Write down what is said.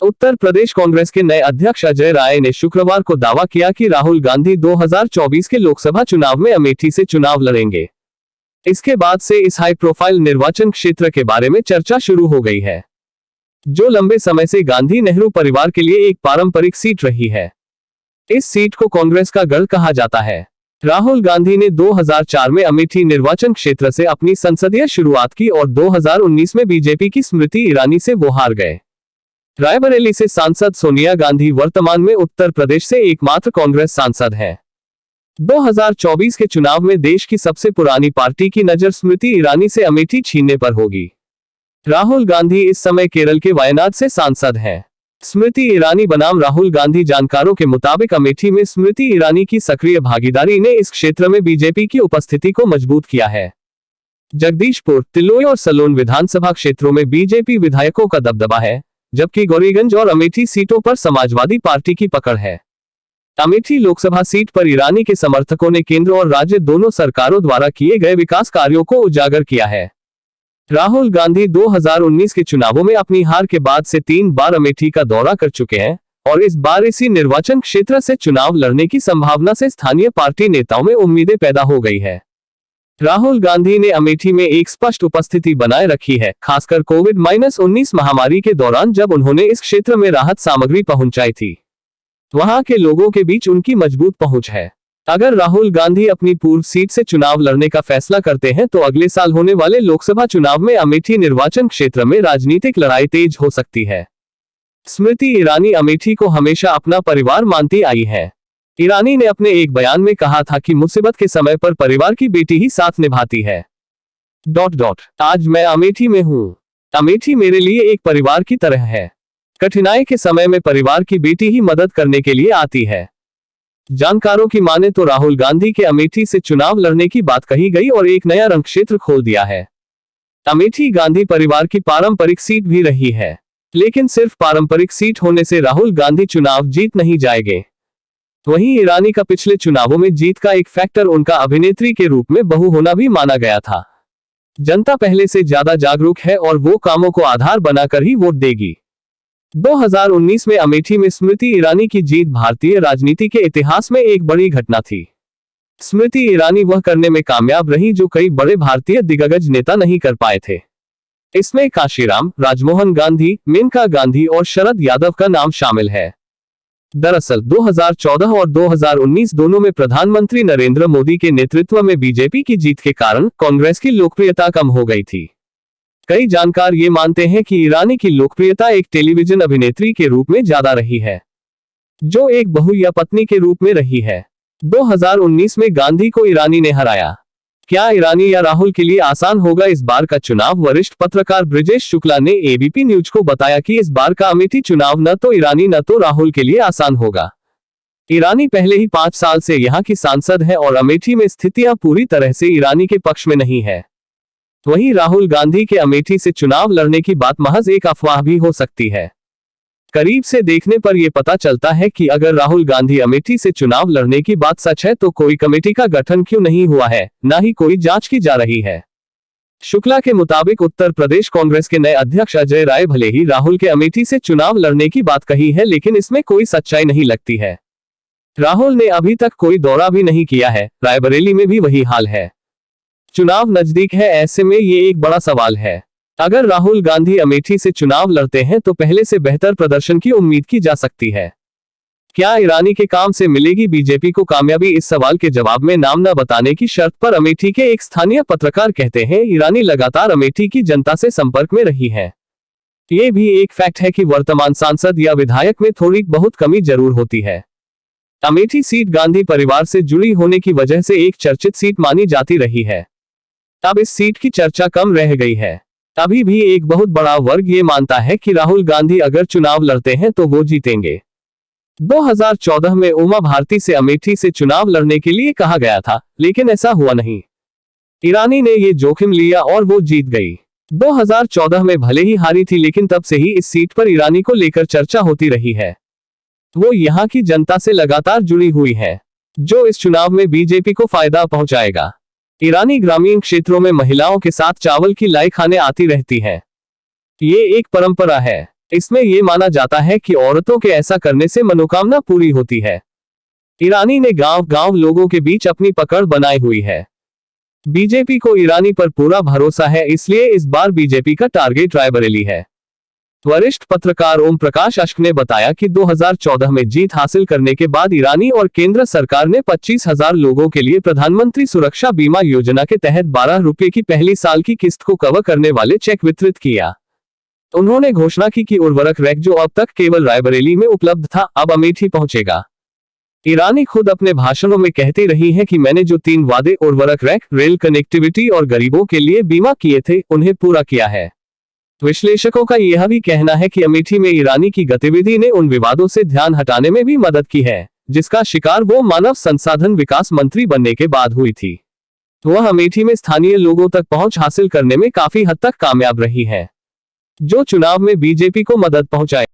उत्तर प्रदेश कांग्रेस के नए अध्यक्ष अजय राय ने शुक्रवार को दावा किया कि राहुल गांधी 2024 के लोकसभा चुनाव में अमेठी से चुनाव लड़ेंगे। इसके बाद से इस हाई प्रोफाइल निर्वाचन क्षेत्र के बारे में चर्चा शुरू हो गई है, जो लंबे समय से गांधी नेहरू परिवार के लिए एक पारंपरिक सीट रही है। इस सीट को कांग्रेस का गढ़ कहा जाता है। राहुल गांधी ने 2004 में अमेठी निर्वाचन क्षेत्र से अपनी संसदीय शुरुआत की और 2019 में बीजेपी की स्मृति ईरानी से वो हार गए। रायबरेली से सांसद सोनिया गांधी वर्तमान में उत्तर प्रदेश से एकमात्र कांग्रेस सांसद हैं। 2024 के चुनाव में देश की सबसे पुरानी पार्टी की नजर स्मृति ईरानी से अमेठी छीनने पर होगी। राहुल गांधी इस समय केरल के वायनाड से सांसद हैं। स्मृति ईरानी बनाम राहुल गांधी। जानकारों के मुताबिक अमेठी में स्मृति ईरानी की सक्रिय भागीदारी ने इस क्षेत्र में बीजेपी की उपस्थिति को मजबूत किया है। जगदीशपुर, तिलोई और सलोन विधानसभा क्षेत्रों में बीजेपी विधायकों का दबदबा है, जबकि गौरीगंज और अमेठी सीटों पर समाजवादी पार्टी की पकड़ है। अमेठी लोकसभा सीट पर ईरानी के समर्थकों ने केंद्र और राज्य दोनों सरकारों द्वारा किए गए विकास कार्यों को उजागर किया है। राहुल गांधी 2019 के चुनावों में अपनी हार के बाद से 3 बार अमेठी का दौरा कर चुके हैं और इस बार इसी निर्वाचन क्षेत्र से चुनाव लड़ने की संभावना से स्थानीय पार्टी नेताओं में उम्मीदें पैदा हो गई है। राहुल गांधी ने अमेठी में एक स्पष्ट उपस्थिति बनाए रखी है, खासकर कोविड-19 महामारी के दौरान जब उन्होंने इस क्षेत्र में राहत सामग्री पहुंचाई थी। वहां के लोगों के बीच उनकी मजबूत पहुंच है। अगर राहुल गांधी अपनी पूर्व सीट से चुनाव लड़ने का फैसला करते हैं तो अगले साल होने वाले लोकसभा चुनाव में अमेठी निर्वाचन क्षेत्र में राजनीतिक लड़ाई तेज हो सकती है। स्मृति ईरानी अमेठी को हमेशा अपना परिवार मानती आई है। ईरानी ने अपने एक बयान में कहा था कि मुसीबत के समय पर परिवार की बेटी ही साथ निभाती है। आज मैं अमेठी में हूँ। अमेठी मेरे लिए एक परिवार की तरह है। कठिनाई के समय में परिवार की बेटी ही मदद करने के लिए आती है। जानकारों की माने तो राहुल गांधी के अमेठी से चुनाव लड़ने की बात कही गई और एक नया रंग क्षेत्र खोल दिया है। अमेठी गांधी परिवार की पारंपरिक सीट भी रही है, लेकिन सिर्फ पारंपरिक सीट होने से राहुल गांधी चुनाव जीत नहीं जाएंगे। वहीं ईरानी का पिछले चुनावों में जीत का एक फैक्टर उनका अभिनेत्री के रूप में बहू होना भी माना गया था। जनता पहले से ज्यादा जागरूक है और वो कामों को आधार बनाकर ही वोट देगी। 2019 में अमेठी में स्मृति ईरानी की जीत भारतीय राजनीति के इतिहास में एक बड़ी घटना थी। स्मृति ईरानी वह करने में कामयाब रही जो कई बड़े भारतीय दिग्गज नेता नहीं कर पाए थे। इसमें काशीराम, राजमोहन गांधी, मेनका गांधी और शरद यादव का नाम शामिल है। दरअसल 2014 और 2019 दोनों में प्रधानमंत्री नरेंद्र मोदी के नेतृत्व में बीजेपी की जीत के कारण कांग्रेस की लोकप्रियता कम हो गई थी। कई जानकार ये मानते हैं कि ईरानी की लोकप्रियता एक टेलीविजन अभिनेत्री के रूप में ज्यादा रही है, जो एक बहू या पत्नी के रूप में रही है। 2019 में गांधी को ईरानी ने हराया। क्या ईरानी या राहुल के लिए आसान होगा इस बार का चुनाव? वरिष्ठ पत्रकार ब्रिजेश शुक्ला ने एबीपी न्यूज को बताया कि इस बार का अमेठी चुनाव न तो ईरानी न तो राहुल के लिए आसान होगा। ईरानी पहले ही 5 साल से यहाँ की सांसद है और अमेठी में स्थितियां पूरी तरह से ईरानी के पक्ष में नहीं है। वहीं राहुल गांधी के अमेठी से चुनाव लड़ने की बात महज एक अफवाह भी हो सकती है। करीब से देखने पर यह पता चलता है कि अगर राहुल गांधी अमेठी से चुनाव लड़ने की बात सच है तो कोई कमेटी का गठन क्यों नहीं हुआ है, ना ही कोई जांच की जा रही है। शुक्ला के मुताबिक उत्तर प्रदेश कांग्रेस के नए अध्यक्ष अजय राय भले ही राहुल के अमेठी से चुनाव लड़ने की बात कही है, लेकिन इसमें कोई सच्चाई नहीं लगती है। राहुल ने अभी तक कोई दौरा भी नहीं किया है। रायबरेली में भी वही हाल है। चुनाव नजदीक है, ऐसे में ये एक बड़ा सवाल है। अगर राहुल गांधी अमेठी से चुनाव लड़ते हैं तो पहले से बेहतर प्रदर्शन की उम्मीद की जा सकती है। क्या ईरानी के काम से मिलेगी बीजेपी को कामयाबी? इस सवाल के जवाब में नाम न बताने की शर्त पर अमेठी के एक स्थानीय पत्रकार कहते हैं, ईरानी लगातार अमेठी की जनता से संपर्क में रही है। ये भी एक फैक्ट है कि वर्तमान सांसद या विधायक में थोड़ी बहुत कमी जरूर होती है। अमेठी सीट गांधी परिवार से जुड़ी होने की वजह से एक चर्चित सीट मानी जाती रही है। अब इस सीट की चर्चा कम रह गई है। अभी भी एक बहुत बड़ा वर्ग ये मानता है कि राहुल गांधी अगर चुनाव लड़ते हैं तो वो जीतेंगे। 2014 में उमा भारती से अमेठी से चुनाव लड़ने के लिए कहा गया था, लेकिन ऐसा हुआ नहीं। ईरानी ने ये जोखिम लिया और वो जीत गई। 2014 में भले ही हारी थी, लेकिन तब से ही इस सीट पर ईरानी को लेकर चर्चा होती रही है। वो यहाँ की जनता से लगातार जुड़ी हुई है, जो इस चुनाव में बीजेपी को फायदा पहुंचाएगा। ईरानी ग्रामीण क्षेत्रों में महिलाओं के साथ चावल की लाई खाने आती रहती है। ये एक परंपरा है। इसमें ये माना जाता है कि औरतों के ऐसा करने से मनोकामना पूरी होती है। ईरानी ने गांव गांव लोगों के बीच अपनी पकड़ बनाई हुई है। बीजेपी को ईरानी पर पूरा भरोसा है, इसलिए इस बार बीजेपी का टारगेट रायबरेली है। वरिष्ठ पत्रकार ओम प्रकाश अश्क ने बताया कि 2014 में जीत हासिल करने के बाद ईरानी और केंद्र सरकार ने 25,000 लोगों के लिए प्रधानमंत्री सुरक्षा बीमा योजना के तहत 12 रुपए की पहली साल की किस्त को कवर करने वाले चेक वितरित किया। उन्होंने घोषणा की कि उर्वरक रैक जो अब तक केवल रायबरेली में उपलब्ध था, अब अमेठी पहुंचेगा। ईरानी खुद अपने भाषणों में कहती रही हैं कि मैंने जो 3 वादे उर्वरक रैक, रेल कनेक्टिविटी और गरीबों के लिए बीमा किए थे, उन्हें पूरा किया है। विश्लेषकों का यह भी कहना है कि अमेठी में ईरानी की गतिविधि ने उन विवादों से ध्यान हटाने में भी मदद की है, जिसका शिकार वो मानव संसाधन विकास मंत्री बनने के बाद हुई थी। वह अमेठी में स्थानीय लोगों तक पहुंच हासिल करने में काफी हद तक कामयाब रही है, जो चुनाव में बीजेपी को मदद पहुंचाए।